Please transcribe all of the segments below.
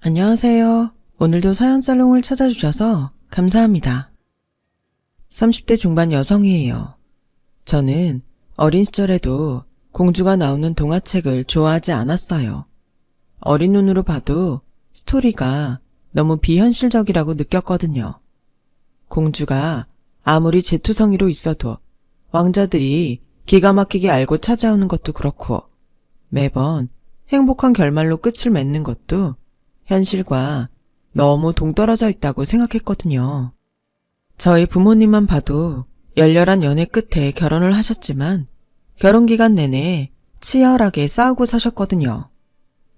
안녕하세요. 오늘도 사연살롱을 찾아주셔서 감사합니다. 30대 중반 여성이에요. 저는 어린 시절에도 공주가 나오는 동화책을 좋아하지 않았어요. 어린 눈으로 봐도 스토리가 너무 비현실적이라고 느꼈거든요. 공주가 아무리 재투성이로 있어도 왕자들이 기가 막히게 알고 찾아오는 것도 그렇고 매번 행복한 결말로 끝을 맺는 것도 현실과 너무 동떨어져 있다고 생각했거든요. 저희 부모님만 봐도 열렬한 연애 끝에 결혼을 하셨지만 결혼 기간 내내 치열하게 싸우고 사셨거든요.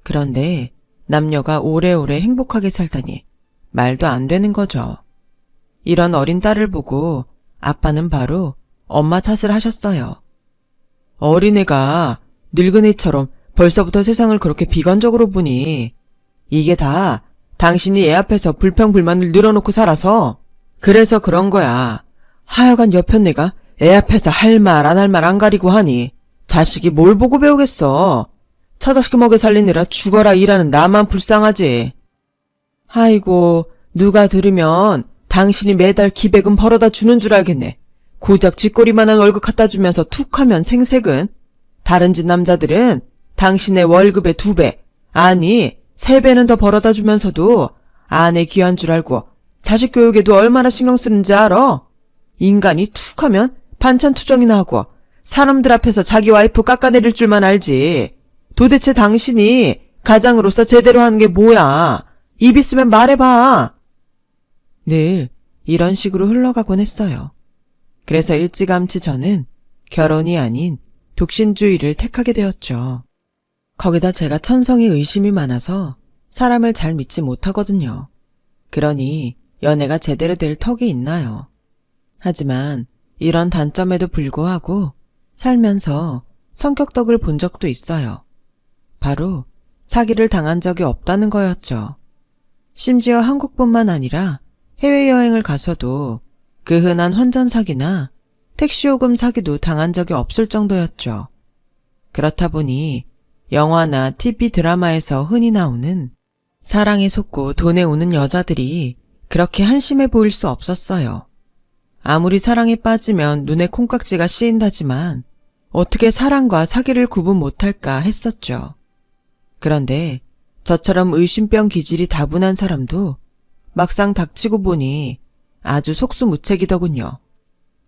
그런데 남녀가 오래오래 행복하게 살다니 말도 안 되는 거죠. 이런 어린 딸을 보고 아빠는 바로 엄마 탓을 하셨어요. 어린애가 늙은애처럼 벌써부터 세상을 그렇게 비관적으로 보니 이게 다 당신이 애 앞에서 불평불만을 늘어놓고 살아서 그래서 그런 거야. 하여간 옆편 내가 애 앞에서 할 말 안 할 말 안 가리고 하니 자식이 뭘 보고 배우겠어. 처자식 먹여 살리느라 죽어라 일하는 나만 불쌍하지. 아이고 누가 들으면 당신이 매달 기백은 벌어다 주는 줄 알겠네. 고작 쥐꼬리만한 월급 갖다 주면서 툭 하면 생색은. 다른 집 남자들은 당신의 월급의 2배, 아니 3배는 더 벌어다 주면서도 아내 귀한 줄 알고 자식 교육에도 얼마나 신경 쓰는지 알아? 인간이 툭 하면 반찬 투정이나 하고 사람들 앞에서 자기 와이프 깎아내릴 줄만 알지. 도대체 당신이 가장으로서 제대로 하는 게 뭐야? 입 있으면 말해봐. 늘 이런 식으로 흘러가곤 했어요. 그래서 일찌감치 저는 결혼이 아닌 독신주의를 택하게 되었죠. 거기다 제가 천성에 의심이 많아서 사람을 잘 믿지 못하거든요. 그러니 연애가 제대로 될 턱이 있나요? 하지만 이런 단점에도 불구하고 살면서 성격덕을 본 적도 있어요. 바로 사기를 당한 적이 없다는 거였죠. 심지어 한국뿐만 아니라 해외여행을 가서도 그 흔한 환전 사기나 택시요금 사기도 당한 적이 없을 정도였죠. 그렇다 보니 영화나 TV 드라마에서 흔히 나오는 사랑에 속고 돈에 우는 여자들이 그렇게 한심해 보일 수 없었어요. 아무리 사랑에 빠지면 눈에 콩깍지가 씌인다지만 어떻게 사랑과 사기를 구분 못할까 했었죠. 그런데 저처럼 의심병 기질이 다분한 사람도 막상 닥치고 보니 아주 속수무책이더군요.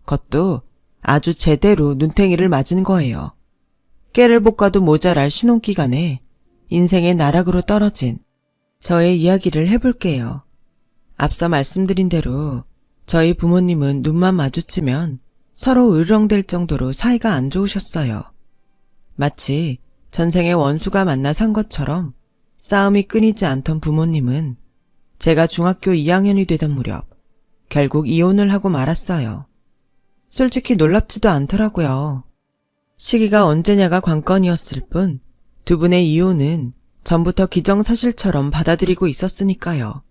그것도 아주 제대로 눈탱이를 맞은 거예요. 깨를 볶아도 모자랄 신혼기간에 인생의 나락으로 떨어진 저의 이야기를 해볼게요. 앞서 말씀드린 대로 저희 부모님은 눈만 마주치면 서로 으르렁댈 정도로 사이가 안 좋으셨어요. 마치 전생의 원수가 만나 산 것처럼 싸움이 끊이지 않던 부모님은 제가 중학교 2학년이 되던 무렵 결국 이혼을 하고 말았어요. 솔직히 놀랍지도 않더라고요. 시기가 언제냐가 관건이었을 뿐 두 분의 이혼은 전부터 기정사실처럼 받아들이고 있었으니까요.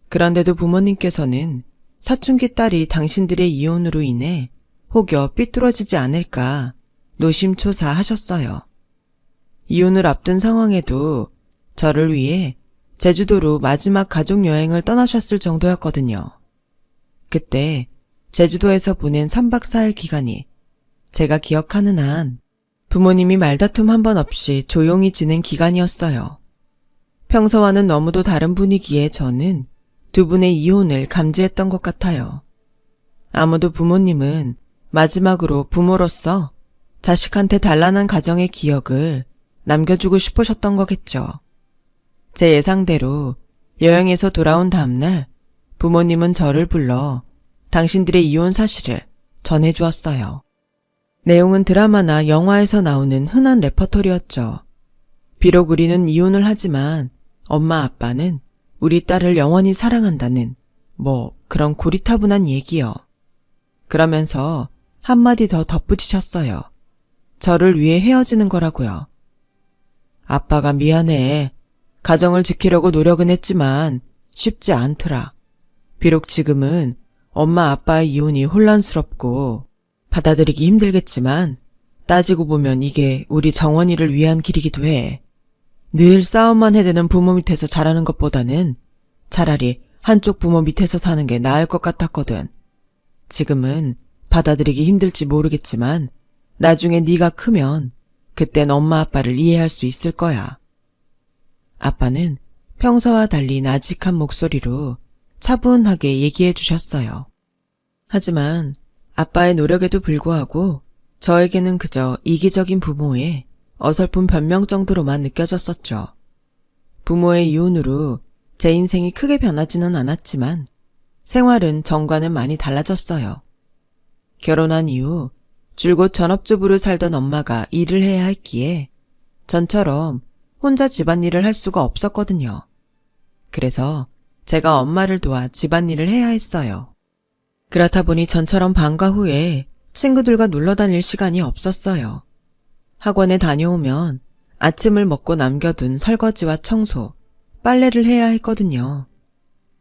그런데도 부모님께서는 사춘기 딸이 당신들의 이혼으로 인해 혹여 삐뚤어지지 않을까 노심초사하셨어요. 이혼을 앞둔 상황에도 저를 위해 제주도로 마지막 가족여행을 떠나셨을 정도였거든요. 그때 제주도에서 보낸 3박 4일 기간이 제가 기억하는 한 부모님이 말다툼 한 번 없이 조용히 지낸 기간이었어요. 평소와는 너무도 다른 분위기에 저는 두 분의 이혼을 감지했던 것 같아요. 아무도 부모님은 마지막으로 부모로서 자식한테 단란한 가정의 기억을 남겨주고 싶으셨던 거겠죠. 제 예상대로 여행에서 돌아온 다음날 부모님은 저를 불러 당신들의 이혼 사실을 전해주었어요. 내용은 드라마나 영화에서 나오는 흔한 레퍼토리였죠. 비록 우리는 이혼을 하지만 엄마 아빠는 우리 딸을 영원히 사랑한다는 그런 고리타분한 얘기요. 그러면서 한마디 더 덧붙이셨어요. 저를 위해 헤어지는 거라고요. 아빠가 미안해. 가정을 지키려고 노력은 했지만 쉽지 않더라. 비록 지금은 엄마 아빠의 이혼이 혼란스럽고 받아들이기 힘들겠지만 따지고 보면 이게 우리 정원이를 위한 길이기도 해. 늘 싸움만 해대는 부모 밑에서 자라는 것보다는 차라리 한쪽 부모 밑에서 사는 게 나을 것 같았거든. 지금은 받아들이기 힘들지 모르겠지만 나중에 네가 크면 그땐 엄마 아빠를 이해할 수 있을 거야. 아빠는 평소와 달리 나직한 목소리로 차분하게 얘기해 주셨어요. 하지만 아빠의 노력에도 불구하고 저에게는 그저 이기적인 부모의 어설픈 변명 정도로만 느껴졌었죠. 부모의 이혼으로 제 인생이 크게 변하지는 않았지만 생활은 전과는 많이 달라졌어요. 결혼한 이후 줄곧 전업주부로 살던 엄마가 일을 해야 했기에 전처럼 혼자 집안일을 할 수가 없었거든요. 그래서 제가 엄마를 도와 집안일을 해야 했어요. 그렇다 보니 전처럼 방과 후에 친구들과 놀러 다닐 시간이 없었어요. 학원에 다녀오면 아침을 먹고 남겨둔 설거지와 청소, 빨래를 해야 했거든요.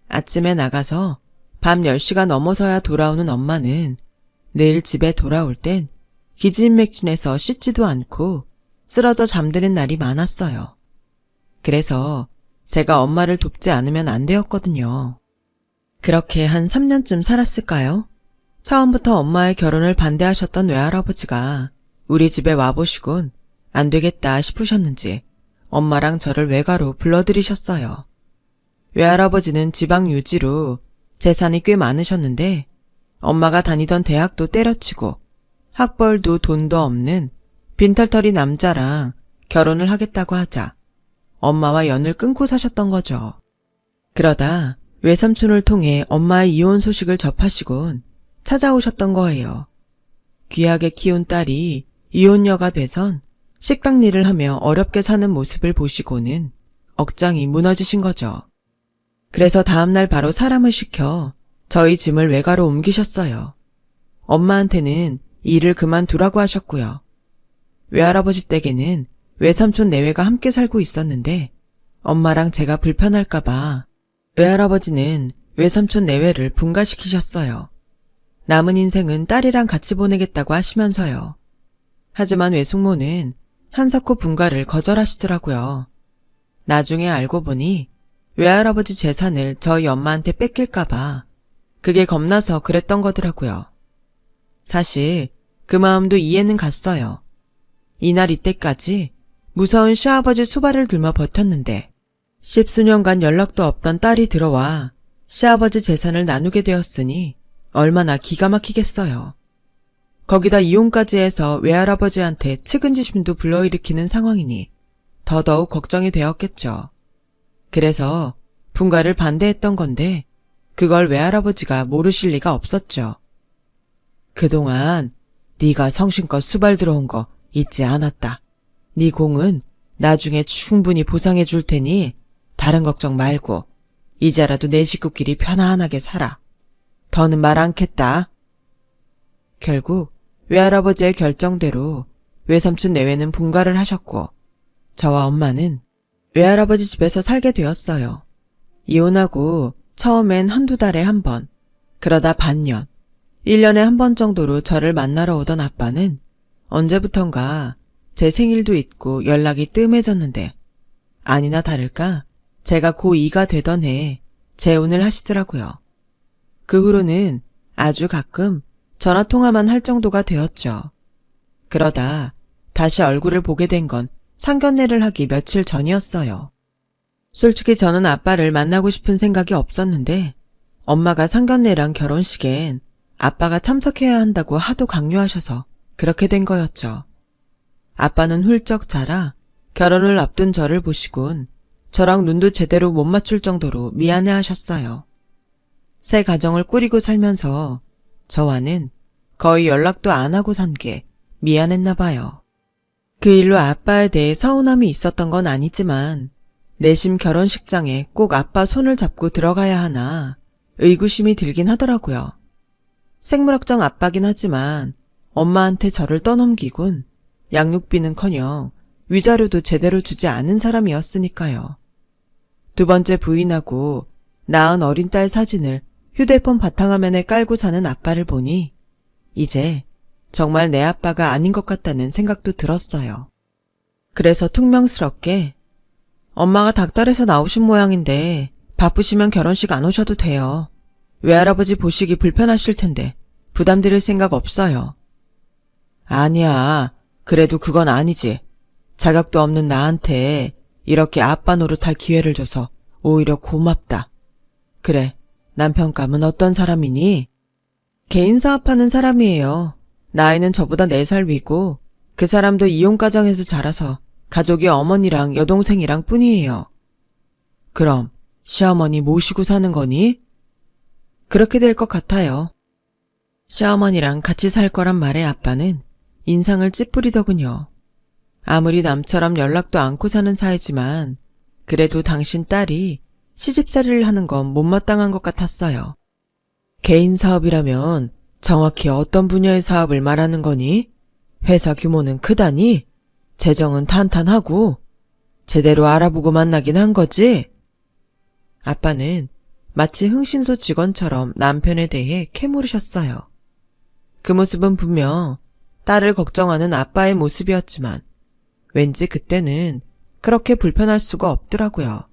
아침에 나가서 밤 10시가 넘어서야 돌아오는 엄마는 내일 집에 돌아올 땐 기진맥진해서 씻지도 않고 쓰러져 잠드는 날이 많았어요. 그래서 제가 엄마를 돕지 않으면 안 되었거든요. 그렇게 한 3년쯤 살았을까요? 처음부터 엄마의 결혼을 반대하셨던 외할아버지가 우리 집에 와보시곤 안 되겠다 싶으셨는지 엄마랑 저를 외가로 불러들이셨어요. 외할아버지는 지방 유지로 재산이 꽤 많으셨는데 엄마가 다니던 대학도 때려치고 학벌도 돈도 없는 빈털터리 남자랑 결혼을 하겠다고 하자 엄마와 연을 끊고 사셨던 거죠. 그러다 외삼촌을 통해 엄마의 이혼 소식을 접하시곤 찾아오셨던 거예요. 귀하게 키운 딸이 이혼녀가 돼선 식당 일을 하며 어렵게 사는 모습을 보시고는 억장이 무너지신 거죠. 그래서 다음날 바로 사람을 시켜 저희 짐을 외가로 옮기셨어요. 엄마한테는 일을 그만두라고 하셨고요. 외할아버지 댁에는 외삼촌 내외가 함께 살고 있었는데 엄마랑 제가 불편할까봐 외할아버지는 외삼촌 내외를 분가시키셨어요. 남은 인생은 딸이랑 같이 보내겠다고 하시면서요. 하지만 외숙모는 한사코 분가를 거절하시더라고요. 나중에 알고 보니 외할아버지 재산을 저희 엄마한테 뺏길까봐 그게 겁나서 그랬던 거더라고요. 사실 그 마음도 이해는 갔어요. 이날 이때까지 무서운 시아버지 수발을 들며 버텼는데 10수년간 연락도 없던 딸이 들어와 시아버지 재산을 나누게 되었으니 얼마나 기가 막히겠어요. 거기다 이혼까지 해서 외할아버지한테 측은지심도 불러일으키는 상황이니 더더욱 걱정이 되었겠죠. 그래서 분가를 반대했던 건데 그걸 외할아버지가 모르실 리가 없었죠. 그동안 네가 성심껏 수발 들어온 거 잊지 않았다. 네 공은 나중에 충분히 보상해 줄 테니 다른 걱정 말고 이제라도 내 식구끼리 편안하게 살아. 더는 말 않겠다. 결국 외할아버지의 결정대로 외삼촌 내외는 분가를 하셨고 저와 엄마는 외할아버지 집에서 살게 되었어요. 이혼하고 처음엔 한두 달에 한 번, 그러다 반년, 1년에 한 번 정도로 저를 만나러 오던 아빠는 언제부턴가 제 생일도 잊고 연락이 뜸해졌는데 아니나 다를까 제가 고2가 되던 해에 재혼을 하시더라고요. 그 후로는 아주 가끔 전화통화만 할 정도가 되었죠. 그러다 다시 얼굴을 보게 된 건 상견례를 하기 며칠 전이었어요. 솔직히 저는 아빠를 만나고 싶은 생각이 없었는데 엄마가 상견례랑 결혼식엔 아빠가 참석해야 한다고 하도 강요하셔서 그렇게 된 거였죠. 아빠는 훌쩍 자라 결혼을 앞둔 저를 보시곤 저랑 눈도 제대로 못 맞출 정도로 미안해하셨어요. 새 가정을 꾸리고 살면서 저와는 거의 연락도 안 하고 산 게 미안했나 봐요. 그 일로 아빠에 대해 서운함이 있었던 건 아니지만 내심 결혼식장에 꼭 아빠 손을 잡고 들어가야 하나 의구심이 들긴 하더라고요. 생물학적 아빠긴 하지만 엄마한테 저를 떠넘기곤 양육비는커녕 위자료도 제대로 주지 않은 사람이었으니까요. 두 번째 부인하고 낳은 어린 딸 사진을 휴대폰 바탕화면에 깔고 사는 아빠를 보니 이제 정말 내 아빠가 아닌 것 같다는 생각도 들었어요. 그래서 퉁명스럽게 엄마가 닭달에서 나오신 모양인데 바쁘시면 결혼식 안 오셔도 돼요. 외할아버지 보시기 불편하실 텐데 부담 드릴 생각 없어요. 아니야. 그래도 그건 아니지. 자격도 없는 나한테 이렇게 아빠 노릇할 기회를 줘서 오히려 고맙다. 그래, 남편감은 어떤 사람이니? 개인 사업하는 사람이에요. 나이는 저보다 4살 위고 그 사람도 이혼가정에서 자라서 가족이 어머니랑 여동생이랑 뿐이에요. 그럼 시어머니 모시고 사는 거니? 그렇게 될 것 같아요. 시어머니랑 같이 살 거란 말에 아빠는 인상을 찌푸리더군요. 아무리 남처럼 연락도 않고 사는 사이지만 그래도 당신 딸이 시집살이를 하는 건 못마땅한 것 같았어요. 개인 사업이라면 정확히 어떤 분야의 사업을 말하는 거니? 회사 규모는 크다니? 재정은 탄탄하고 제대로 알아보고 만나긴 한 거지? 아빠는 마치 흥신소 직원처럼 남편에 대해 캐물으셨어요. 그 모습은 분명 딸을 걱정하는 아빠의 모습이었지만 왠지 그때는 그렇게 불편할 수가 없더라고요.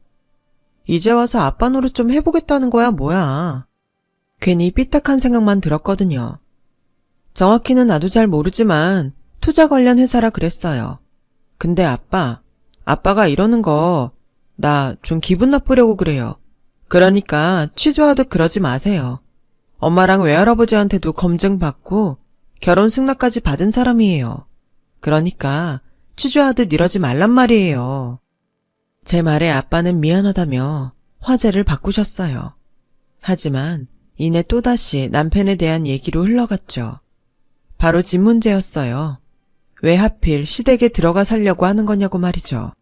이제 와서 아빠 노릇 좀 해보겠다는 거야 뭐야. 괜히 삐딱한 생각만 들었거든요. 정확히는 나도 잘 모르지만 투자 관련 회사라 그랬어요. 근데 아빠가 이러는 거 나 좀 기분 나쁘려고 그래요. 그러니까 취조하듯 그러지 마세요. 엄마랑 외할아버지한테도 검증받고 결혼 승낙까지 받은 사람이에요. 그러니까 취조하듯 이러지 말란 말이에요. 제 말에 아빠는 미안하다며 화제를 바꾸셨어요. 하지만 이내 또다시 남편에 대한 얘기로 흘러갔죠. 바로 집 문제였어요. 왜 하필 시댁에 들어가 살려고 하는 거냐고 말이죠.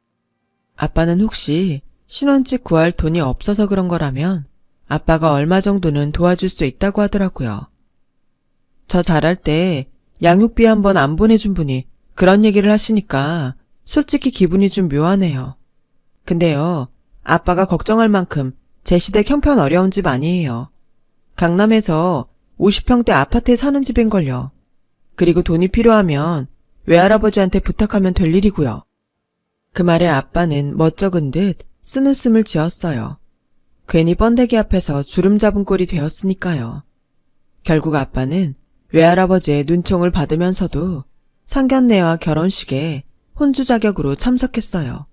아빠는 혹시 신혼집 구할 돈이 없어서 그런 거라면 아빠가 얼마 정도는 도와줄 수 있다고 하더라고요. 저 잘할 때 양육비 한번 안 보내준 분이 그런 얘기를 하시니까 솔직히 기분이 좀 묘하네요. 근데요, 아빠가 걱정할 만큼 제 시댁 형편 어려운 집 아니에요. 강남에서 50평대 아파트에 사는 집인걸요. 그리고 돈이 필요하면 외할아버지한테 부탁하면 될 일이고요. 그 말에 아빠는 멋쩍은 듯 쓴웃음을 지었어요. 괜히 번데기 앞에서 주름 잡은 꼴이 되었으니까요. 결국 아빠는 외할아버지의 눈총을 받으면서도 상견례와 결혼식에 혼주 자격으로 참석했어요.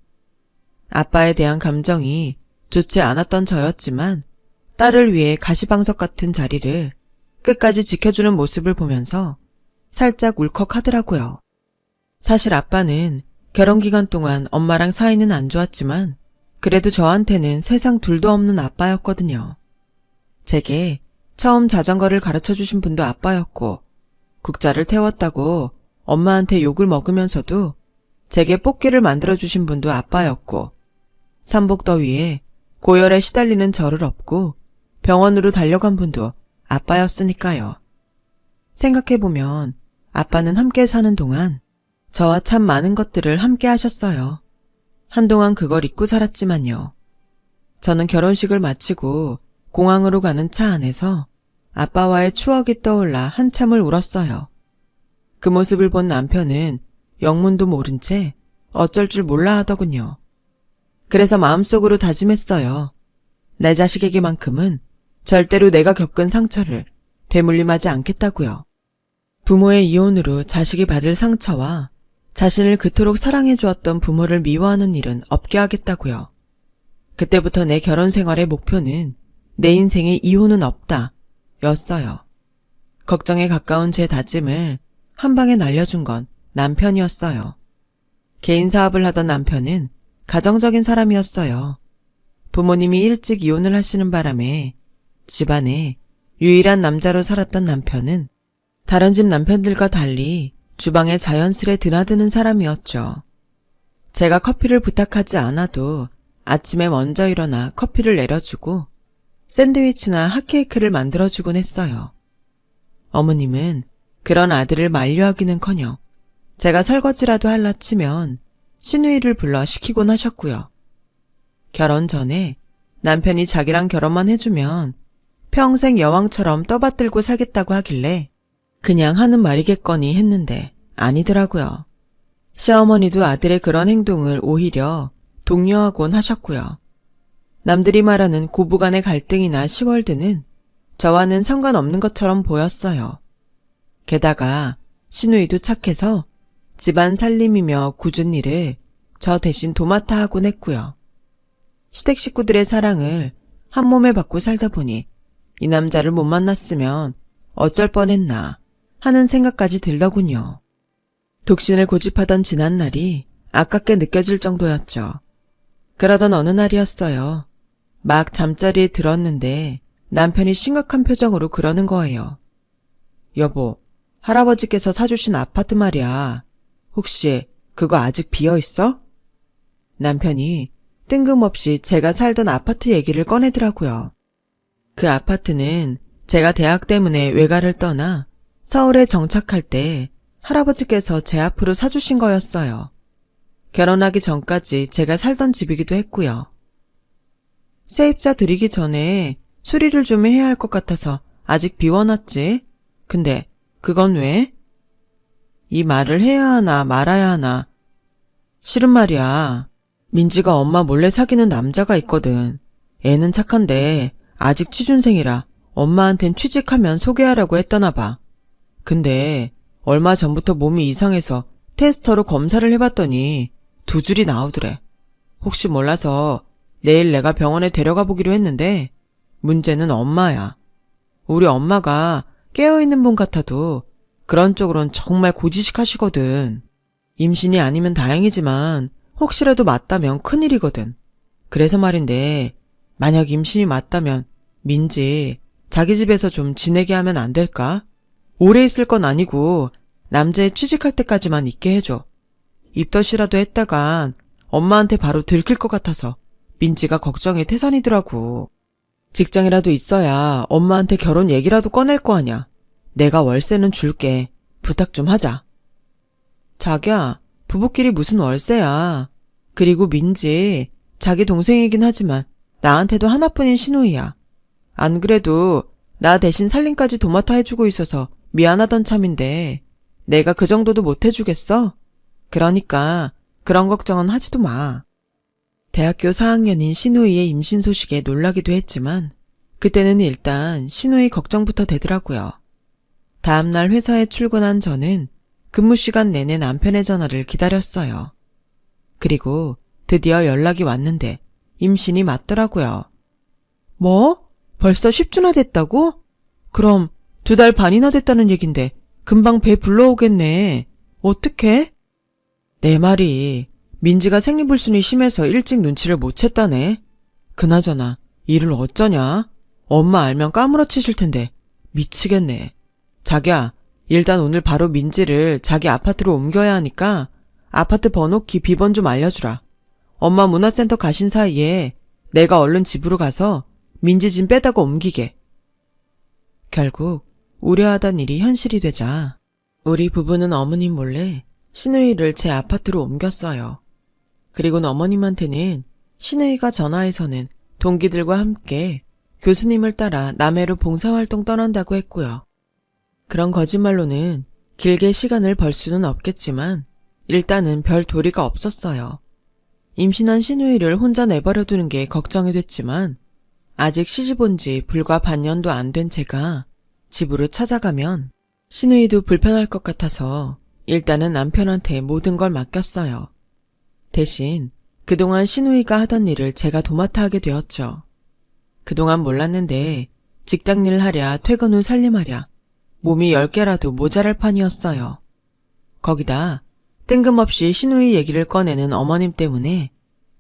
아빠에 대한 감정이 좋지 않았던 저였지만 딸을 위해 가시방석 같은 자리를 끝까지 지켜주는 모습을 보면서 살짝 울컥하더라고요. 사실 아빠는 결혼 기간 동안 엄마랑 사이는 안 좋았지만 그래도 저한테는 세상 둘도 없는 아빠였거든요. 제게 처음 자전거를 가르쳐주신 분도 아빠였고 국자를 태웠다고 엄마한테 욕을 먹으면서도 제게 뽑기를 만들어주신 분도 아빠였고 삼복더위에 고열에 시달리는 저를 업고 병원으로 달려간 분도 아빠였으니까요. 생각해보면 아빠는 함께 사는 동안 저와 참 많은 것들을 함께 하셨어요. 한동안 그걸 잊고 살았지만요. 저는 결혼식을 마치고 공항으로 가는 차 안에서 아빠와의 추억이 떠올라 한참을 울었어요. 그 모습을 본 남편은 영문도 모른 채 어쩔 줄 몰라 하더군요. 그래서 마음속으로 다짐했어요. 내 자식에게만큼은 절대로 내가 겪은 상처를 되물림하지 않겠다고요. 부모의 이혼으로 자식이 받을 상처와 자신을 그토록 사랑해 주었던 부모를 미워하는 일은 없게 하겠다고요. 그때부터 내 결혼 생활의 목표는 내 인생에 이혼은 없다 였어요. 걱정에 가까운 제 다짐을 한 방에 날려준 건 남편이었어요. 개인 사업을 하던 남편은 가정적인 사람이었어요. 부모님이 일찍 이혼을 하시는 바람에 집안에 유일한 남자로 살았던 남편은 다른 집 남편들과 달리 주방에 자연스레 드나드는 사람이었죠. 제가 커피를 부탁하지 않아도 아침에 먼저 일어나 커피를 내려주고 샌드위치나 핫케이크를 만들어주곤 했어요. 어머님은 그런 아들을 만류하기는커녕 제가 설거지라도 할라 치면 시누이를 불러 시키곤 하셨고요. 결혼 전에 남편이 자기랑 결혼만 해주면 평생 여왕처럼 떠받들고 살겠다고 하길래 그냥 하는 말이겠거니 했는데 아니더라고요. 시어머니도 아들의 그런 행동을 오히려 독려하곤 하셨고요. 남들이 말하는 고부간의 갈등이나 시월드는 저와는 상관없는 것처럼 보였어요. 게다가 시누이도 착해서 집안 살림이며 굳은 일을 저 대신 도맡아 하곤 했고요. 시댁 식구들의 사랑을 한 몸에 받고 살다 보니 이 남자를 못 만났으면 어쩔 뻔했나 하는 생각까지 들더군요. 독신을 고집하던 지난날이 아깝게 느껴질 정도였죠. 그러던 어느 날이었어요. 막 잠자리에 들었는데 남편이 심각한 표정으로 그러는 거예요. 여보, 할아버지께서 사주신 아파트 말이야. 혹시 그거 아직 비어있어? 남편이 뜬금없이 제가 살던 아파트 얘기를 꺼내더라고요. 그 아파트는 제가 대학 때문에 외가를 떠나 서울에 정착할 때 할아버지께서 제 앞으로 사주신 거였어요. 결혼하기 전까지 제가 살던 집이기도 했고요. 세입자 들이기 전에 수리를 좀 해야 할 것 같아서 아직 비워놨지. 근데 그건 왜? 이 말을 해야 하나 말아야 하나. 실은 말이야. 민지가 엄마 몰래 사귀는 남자가 있거든. 애는 착한데 아직 취준생이라 엄마한텐 취직하면 소개하라고 했다나 봐. 근데 얼마 전부터 몸이 이상해서 테스터로 검사를 해봤더니 2줄이 나오더래. 혹시 몰라서 내일 내가 병원에 데려가 보기로 했는데 문제는 엄마야. 우리 엄마가 깨어있는 분 같아도 그런 쪽으론 정말 고지식하시거든. 임신이 아니면 다행이지만 혹시라도 맞다면 큰일이거든. 그래서 말인데 만약 임신이 맞다면 민지 자기 집에서 좀 지내게 하면 안 될까? 오래 있을 건 아니고 남자애 취직할 때까지만 있게 해줘. 입덧이라도 했다간 엄마한테 바로 들킬 것 같아서 민지가 걱정이 태산이더라고. 직장이라도 있어야 엄마한테 결혼 얘기라도 꺼낼 거 아냐. 내가 월세는 줄게. 부탁 좀 하자. 자기야, 부부끼리 무슨 월세야. 그리고 민지, 자기 동생이긴 하지만 나한테도 하나뿐인 시누이야. 안 그래도 나 대신 살림까지 도맡아 해주고 있어서 미안하던 참인데 내가 그 정도도 못 해주겠어? 그러니까 그런 걱정은 하지도 마. 대학교 4학년인 시누이의 임신 소식에 놀라기도 했지만 그때는 일단 시누이 걱정부터 되더라고요. 다음날 회사에 출근한 저는 근무 시간 내내 남편의 전화를 기다렸어요. 그리고 드디어 연락이 왔는데 임신이 맞더라고요. 뭐? 벌써 10주나 됐다고? 그럼 2달 반이나 됐다는 얘긴데 금방 배 불러오겠네. 어떡해? 내 말이 민지가 생리불순이 심해서 일찍 눈치를 못 챘다네. 그나저나 일을 어쩌냐? 엄마 알면 까무러치실 텐데 미치겠네. 자기야, 일단 오늘 바로 민지를 자기 아파트로 옮겨야 하니까 아파트 번호키 비번 좀 알려주라. 엄마 문화센터 가신 사이에 내가 얼른 집으로 가서 민지 짐 빼다가 옮기게. 결국 우려하던 일이 현실이 되자 우리 부부는 어머님 몰래 시누이를 제 아파트로 옮겼어요. 그리고는 어머님한테는 시누이가 전화해서는 동기들과 함께 교수님을 따라 남해로 봉사활동 떠난다고 했고요. 그런 거짓말로는 길게 시간을 벌 수는 없겠지만 일단은 별 도리가 없었어요. 임신한 시누이를 혼자 내버려 두는 게 걱정이 됐지만 아직 시집 온 지 불과 반년도 안 된 제가 집으로 찾아가면 시누이도 불편할 것 같아서 일단은 남편한테 모든 걸 맡겼어요. 대신 그동안 시누이가 하던 일을 제가 도맡아 하게 되었죠. 그동안 몰랐는데 직장일 하랴 퇴근 후 살림하랴 몸이 10개라도 모자랄 판이었어요. 거기다 뜬금없이 시누이 얘기를 꺼내는 어머님 때문에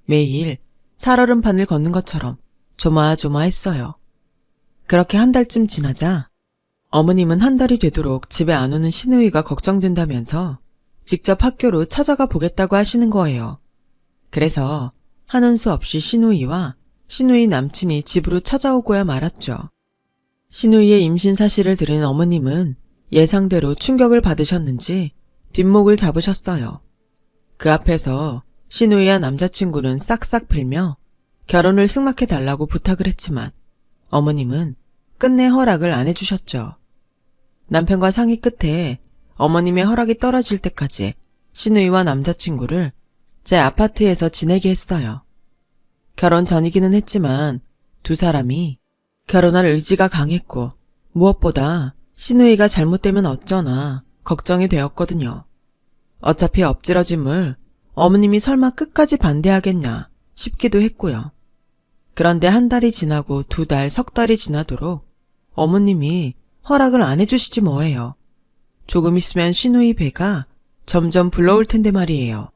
매일 살얼음판을 걷는 것처럼 조마조마했어요. 그렇게 한 달쯤 지나자 어머님은 한 달이 되도록 집에 안 오는 시누이가 걱정된다면서 직접 학교로 찾아가 보겠다고 하시는 거예요. 그래서 하는 수 없이 시누이와 시누이 남친이 집으로 찾아오고야 말았죠. 시누이의 임신 사실을 들은 어머님은 예상대로 충격을 받으셨는지 뒷목을 잡으셨어요. 그 앞에서 시누이와 남자친구는 싹싹 빌며 결혼을 승낙해달라고 부탁을 했지만 어머님은 끝내 허락을 안 해주셨죠. 남편과 상의 끝에 어머님의 허락이 떨어질 때까지 시누이와 남자친구를 제 아파트에서 지내게 했어요. 결혼 전이기는 했지만 두 사람이 결혼할 의지가 강했고 무엇보다 시누이가 잘못되면 어쩌나 걱정이 되었거든요. 어차피 엎질러짐을 어머님이 설마 끝까지 반대하겠냐 싶기도 했고요. 그런데 한 달이 지나고 두 달, 석 달이 지나도록 어머님이 허락을 안 해주시지 뭐예요. 조금 있으면 시누이 배가 점점 불러올 텐데 말이에요.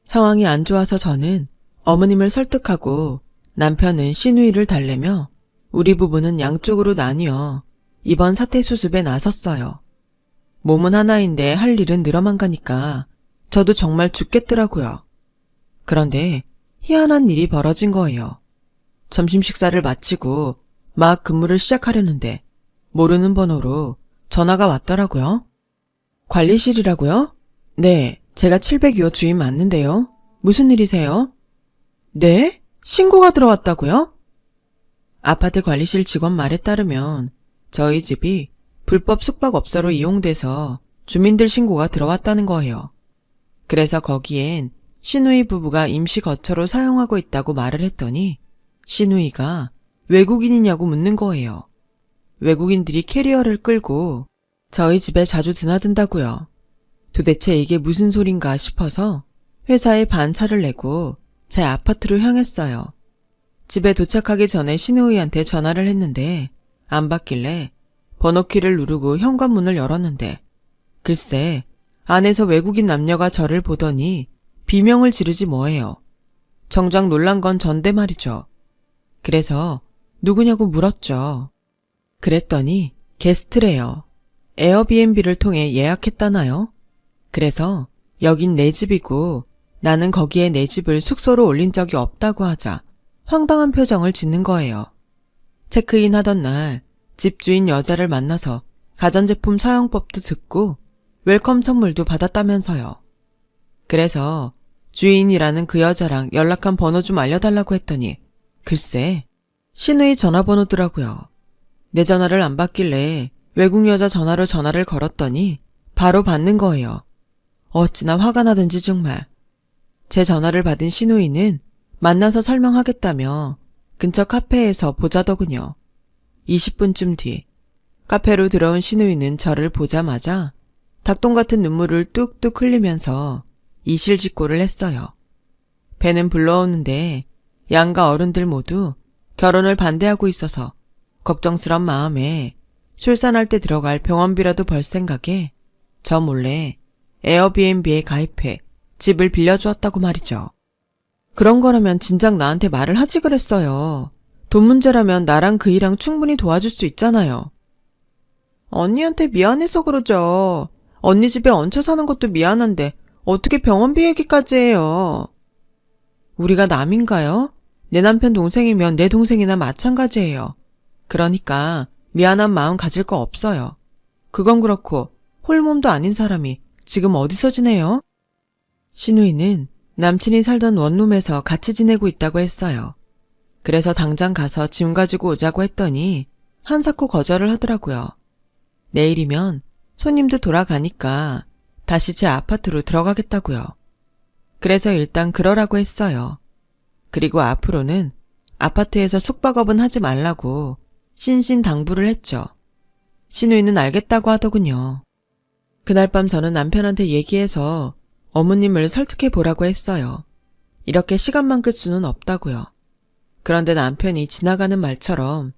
상황이 안 좋아서 저는 어머님을 설득하고 남편은 시누이를 달래며 우리 부부는 양쪽으로 나뉘어 이번 사태 수습에 나섰어요. 몸은 하나인데 할 일은 늘어만 가니까 저도 정말 죽겠더라고요. 그런데 희한한 일이 벌어진 거예요. 점심 식사를 마치고 막 근무를 시작하려는데 모르는 번호로 전화가 왔더라고요. 관리실이라고요? 네, 제가 702호 주인 맞는데요. 무슨 일이세요? 네? 신고가 들어왔다고요? 아파트 관리실 직원 말에 따르면 저희 집이 불법 숙박업소로 이용돼서 주민들 신고가 들어왔다는 거예요. 그래서 거기엔 시누이 부부가 임시 거처로 사용하고 있다고 말을 했더니 시누이가 외국인이냐고 묻는 거예요. 외국인들이 캐리어를 끌고 저희 집에 자주 드나든다고요. 도대체 이게 무슨 소린가 싶어서 회사에 반차를 내고 제 아파트로 향했어요. 집에 도착하기 전에 시누이한테 전화를 했는데 안 받길래 번호키를 누르고 현관문을 열었는데 글쎄 안에서 외국인 남녀가 저를 보더니 비명을 지르지 뭐예요. 정작 놀란 건 전데 말이죠. 그래서 누구냐고 물었죠. 그랬더니 게스트래요. 에어비앤비를 통해 예약했다나요? 그래서 여긴 내 집이고 나는 거기에 내 집을 숙소로 올린 적이 없다고 하자 황당한 표정을 짓는 거예요. 체크인 하던 날 집주인 여자를 만나서 가전제품 사용법도 듣고 웰컴 선물도 받았다면서요. 그래서 주인이라는 그 여자랑 연락한 번호 좀 알려달라고 했더니 글쎄 시누이 전화번호더라고요. 내 전화를 안 받길래 외국 여자 전화로 전화를 걸었더니 바로 받는 거예요. 어찌나 화가 나든지 정말. 제 전화를 받은 시누이는 만나서 설명하겠다며 근처 카페에서 보자더군요. 20분쯤 뒤 카페로 들어온 시누이는 저를 보자마자 닭똥 같은 눈물을 뚝뚝 흘리면서 이실직고를 했어요. 배는 불러오는데 양가 어른들 모두 결혼을 반대하고 있어서 걱정스런 마음에 출산할 때 들어갈 병원비라도 벌 생각에 저 몰래 에어비앤비에 가입해 집을 빌려주었다고 말이죠. 그런 거라면 진작 나한테 말을 하지 그랬어요. 돈 문제라면 나랑 그이랑 충분히 도와줄 수 있잖아요. 언니한테 미안해서 그러죠. 언니 집에 얹혀 사는 것도 미안한데 어떻게 병원비 얘기까지 해요. 우리가 남인가요? 내 남편 동생이면 내 동생이나 마찬가지예요. 그러니까 미안한 마음 가질 거 없어요. 그건 그렇고 홀몸도 아닌 사람이 지금 어디서 지내요? 시누이는 남친이 살던 원룸에서 같이 지내고 있다고 했어요. 그래서 당장 가서 짐 가지고 오자고 했더니 한사코 거절을 하더라고요. 내일이면 손님도 돌아가니까 다시 제 아파트로 들어가겠다고요. 그래서 일단 그러라고 했어요. 그리고 앞으로는 아파트에서 숙박업은 하지 말라고 신신당부를 했죠. 시누이는 알겠다고 하더군요. 그날 밤 저는 남편한테 얘기해서 어머님을 설득해 보라고 했어요. 이렇게 시간만 끌 수는 없다고요. 그런데 남편이 지나가는 말처럼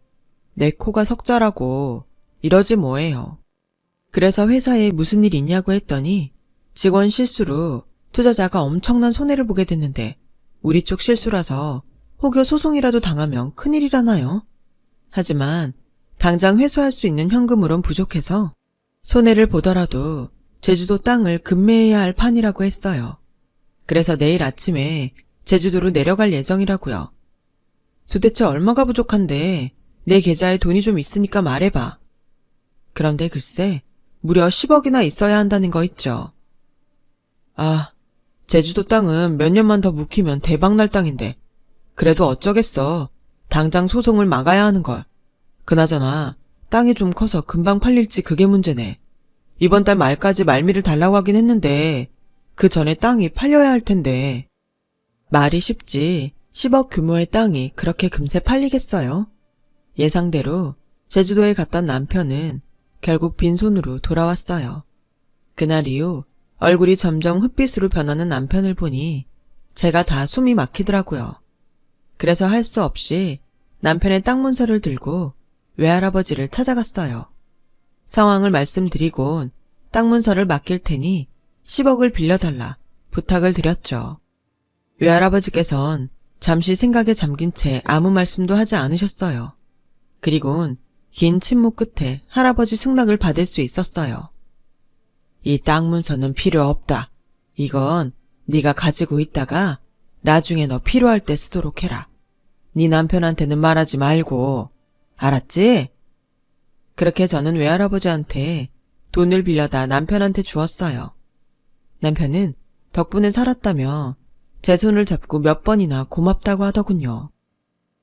내 코가 석자라고 이러지 뭐예요. 그래서 회사에 무슨 일 있냐고 했더니 직원 실수로 투자자가 엄청난 손해를 보게 됐는데 우리 쪽 실수라서 혹여 소송이라도 당하면 큰일이라나요? 하지만 당장 회수할 수 있는 현금으론 부족해서 손해를 보더라도 제주도 땅을 급매해야 할 판이라고 했어요. 그래서 내일 아침에 제주도로 내려갈 예정이라고요. 도대체 얼마가 부족한데 내 계좌에 돈이 좀 있으니까 말해봐. 그런데 글쎄 무려 10억이나 있어야 한다는 거 있죠. 아, 제주도 땅은 몇 년만 더 묵히면 대박날 땅인데 그래도 어쩌겠어. 당장 소송을 막아야 하는걸. 그나저나 땅이 좀 커서 금방 팔릴지 그게 문제네. 이번 달 말까지 말미를 달라고 하긴 했는데 그 전에 땅이 팔려야 할 텐데. 말이 쉽지 10억 규모의 땅이 그렇게 금세 팔리겠어요? 예상대로 제주도에 갔던 남편은 결국 빈손으로 돌아왔어요. 그날 이후 얼굴이 점점 흑빛으로 변하는 남편을 보니 제가 다 숨이 막히더라고요. 그래서 할 수 없이 남편의 땅 문서를 들고 외할아버지를 찾아갔어요. 상황을 말씀드리곤 땅 문서를 맡길 테니 10억을 빌려달라 부탁을 드렸죠. 외할아버지께선 잠시 생각에 잠긴 채 아무 말씀도 하지 않으셨어요. 그리곤 긴 침묵 끝에 할아버지 승낙을 받을 수 있었어요. 이 땅 문서는 필요 없다. 이건 네가 가지고 있다가 나중에 너 필요할 때 쓰도록 해라. 네 남편한테는 말하지 말고. 알았지? 그렇게 저는 외할아버지한테 돈을 빌려다 남편한테 주었어요. 남편은 덕분에 살았다며 제 손을 잡고 몇 번이나 고맙다고 하더군요.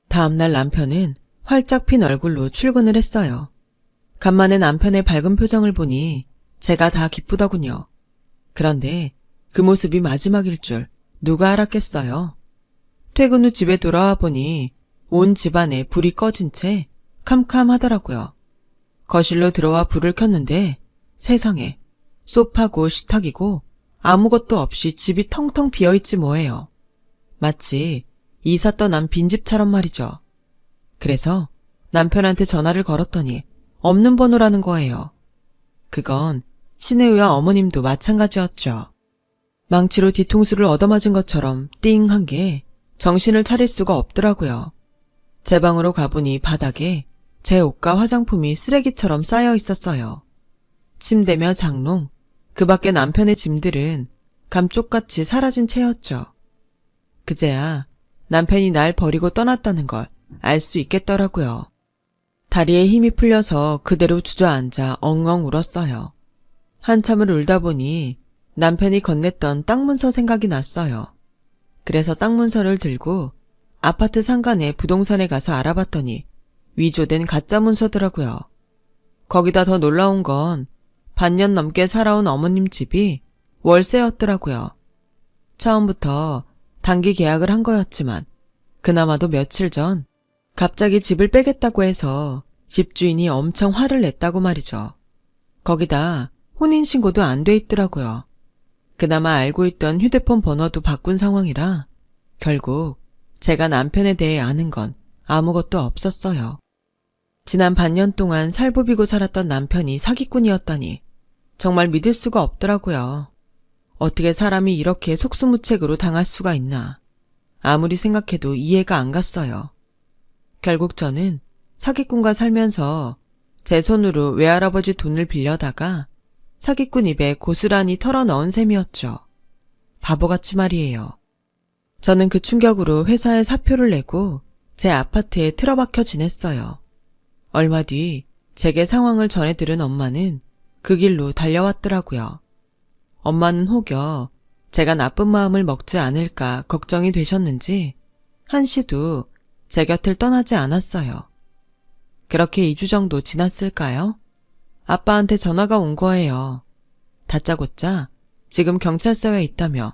다음날 남편은 활짝 핀 얼굴로 출근을 했어요. 간만에 남편의 밝은 표정을 보니 제가 다 기쁘더군요. 그런데 그 모습이 마지막일 줄 누가 알았겠어요. 퇴근 후 집에 돌아와 보니 온 집안에 불이 꺼진 채 캄캄하더라고요. 거실로 들어와 불을 켰는데 세상에 소파고 식탁이고 아무것도 없이 집이 텅텅 비어있지 뭐예요. 마치 이사 떠난 빈집처럼 말이죠. 그래서 남편한테 전화를 걸었더니 없는 번호라는 거예요. 그건 시내의와 어머님도 마찬가지였죠. 망치로 뒤통수를 얻어맞은 것처럼 띵한 게 정신을 차릴 수가 없더라고요. 제 방으로 가보니 바닥에 제 옷과 화장품이 쓰레기처럼 쌓여 있었어요. 침대며 장롱, 그 밖에 남편의 짐들은 감쪽같이 사라진 채였죠. 그제야 남편이 날 버리고 떠났다는 걸 알 수 있겠더라고요. 다리에 힘이 풀려서 그대로 주저앉아 엉엉 울었어요. 한참을 울다 보니 남편이 건넸던 땅 문서 생각이 났어요. 그래서 땅 문서를 들고 아파트 상간의 부동산에 가서 알아봤더니 위조된 가짜 문서더라고요. 거기다 더 놀라운 건 반년 넘게 살아온 어머님 집이 월세였더라고요. 처음부터 단기 계약을 한 거였지만 그나마도 며칠 전 갑자기 집을 빼겠다고 해서 집주인이 엄청 화를 냈다고 말이죠. 거기다 혼인신고도 안 돼 있더라고요. 그나마 알고 있던 휴대폰 번호도 바꾼 상황이라 결국 제가 남편에 대해 아는 건 아무것도 없었어요. 지난 반년 동안 살부비고 살았던 남편이 사기꾼이었다니 정말 믿을 수가 없더라고요. 어떻게 사람이 이렇게 속수무책으로 당할 수가 있나. 아무리 생각해도 이해가 안 갔어요. 결국 저는 사기꾼과 살면서 제 손으로 외할아버지 돈을 빌려다가 사기꾼 입에 고스란히 털어넣은 셈이었죠. 바보같이 말이에요. 저는 그 충격으로 회사에 사표를 내고 제 아파트에 틀어박혀 지냈어요. 얼마 뒤 제게 상황을 전해 들은 엄마는 그 길로 달려왔더라고요. 엄마는 혹여 제가 나쁜 마음을 먹지 않을까 걱정이 되셨는지 한시도 제 곁을 떠나지 않았어요. 그렇게 2주 정도 지났을까요? 아빠한테 전화가 온 거예요. 다짜고짜 지금 경찰서에 있다며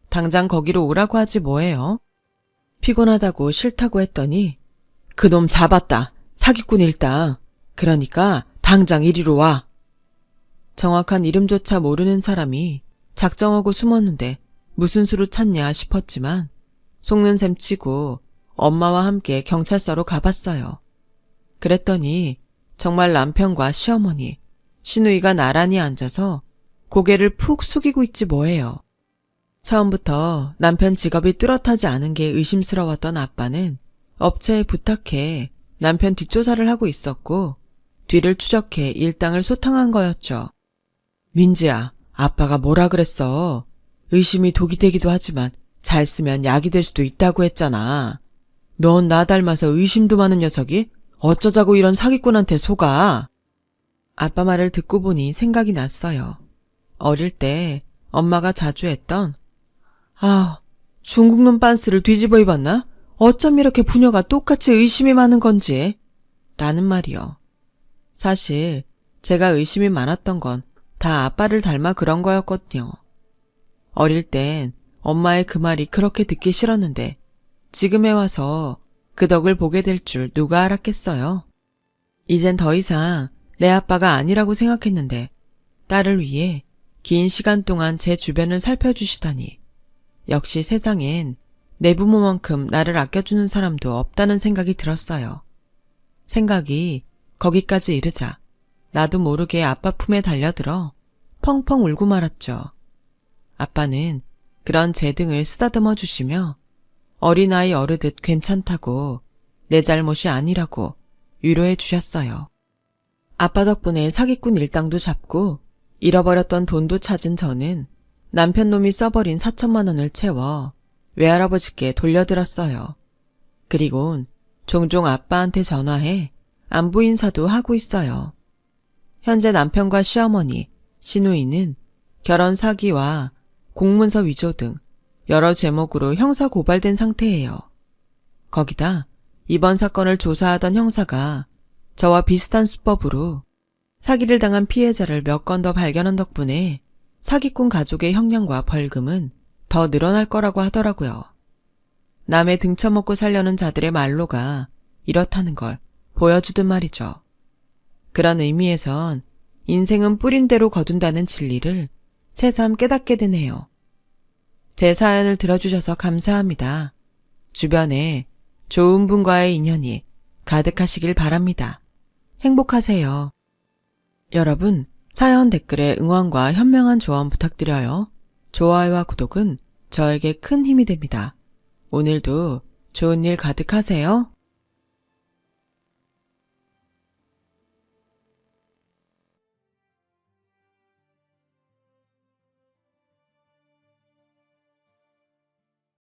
당장 거기로 오라고 하지 뭐예요? 피곤하다고 싫다고 했더니 그놈 잡았다. 사기꾼 일당. 그러니까 당장 이리로 와. 정확한 이름조차 모르는 사람이 작정하고 숨었는데 무슨 수로 찾냐 싶었지만 속는 셈 치고 엄마와 함께 경찰서로 가봤어요. 그랬더니 정말 남편과 시어머니, 시누이가 나란히 앉아서 고개를 푹 숙이고 있지 뭐예요. 처음부터 남편 직업이 뚜렷하지 않은 게 의심스러웠던 아빠는 업체에 부탁해 남편 뒷조사를 하고 있었고 뒤를 추적해 일당을 소탕한 거였죠. 민지야, 아빠가 뭐라 그랬어? 의심이 독이 되기도 하지만 잘 쓰면 약이 될 수도 있다고 했잖아. 넌 나 닮아서 의심도 많은 녀석이 어쩌자고 이런 사기꾼한테 속아? 아빠 말을 듣고 보니 생각이 났어요. 어릴 때 엄마가 자주 했던 중국놈 빤스를 뒤집어 입었나? 어쩜 이렇게 부녀가 똑같이 의심이 많은 건지 라는 말이요. 사실 제가 의심이 많았던 건 다 아빠를 닮아 그런 거였거든요. 어릴 땐 엄마의 그 말이 그렇게 듣기 싫었는데 지금에 와서 그 덕을 보게 될 줄 누가 알았겠어요. 이젠 더 이상 내 아빠가 아니라고 생각했는데 딸을 위해 긴 시간 동안 제 주변을 살펴주시다니. 역시 세상엔 내 부모만큼 나를 아껴주는 사람도 없다는 생각이 들었어요. 생각이 거기까지 이르자 나도 모르게 아빠 품에 달려들어 펑펑 울고 말았죠. 아빠는 그런 제 등을 쓰다듬어 주시며 어린아이 어르듯 괜찮다고 내 잘못이 아니라고 위로해 주셨어요. 아빠 덕분에 사기꾼 일당도 잡고 잃어버렸던 돈도 찾은 저는 남편 놈이 써버린 4천만 원을 채워 외할아버지께 돌려드렸어요. 그리곤 종종 아빠한테 전화해 안부 인사도 하고 있어요. 현재 남편과 시어머니, 시누이는 결혼 사기와 공문서 위조 등 여러 제목으로 형사 고발된 상태예요. 거기다 이번 사건을 조사하던 형사가 저와 비슷한 수법으로 사기를 당한 피해자를 몇 건 더 발견한 덕분에 사기꾼 가족의 형량과 벌금은 더 늘어날 거라고 하더라고요. 남의 등쳐먹고 살려는 자들의 말로가 이렇다는 걸 보여주듯 말이죠. 그런 의미에선 인생은 뿌린 대로 거둔다는 진리를 새삼 깨닫게 되네요. 제 사연을 들어주셔서 감사합니다. 주변에 좋은 분과의 인연이 가득하시길 바랍니다. 행복하세요. 여러분, 사연 댓글에 응원과 현명한 조언 부탁드려요. 좋아요와 구독은 저에게 큰 힘이 됩니다. 오늘도 좋은 일 가득하세요.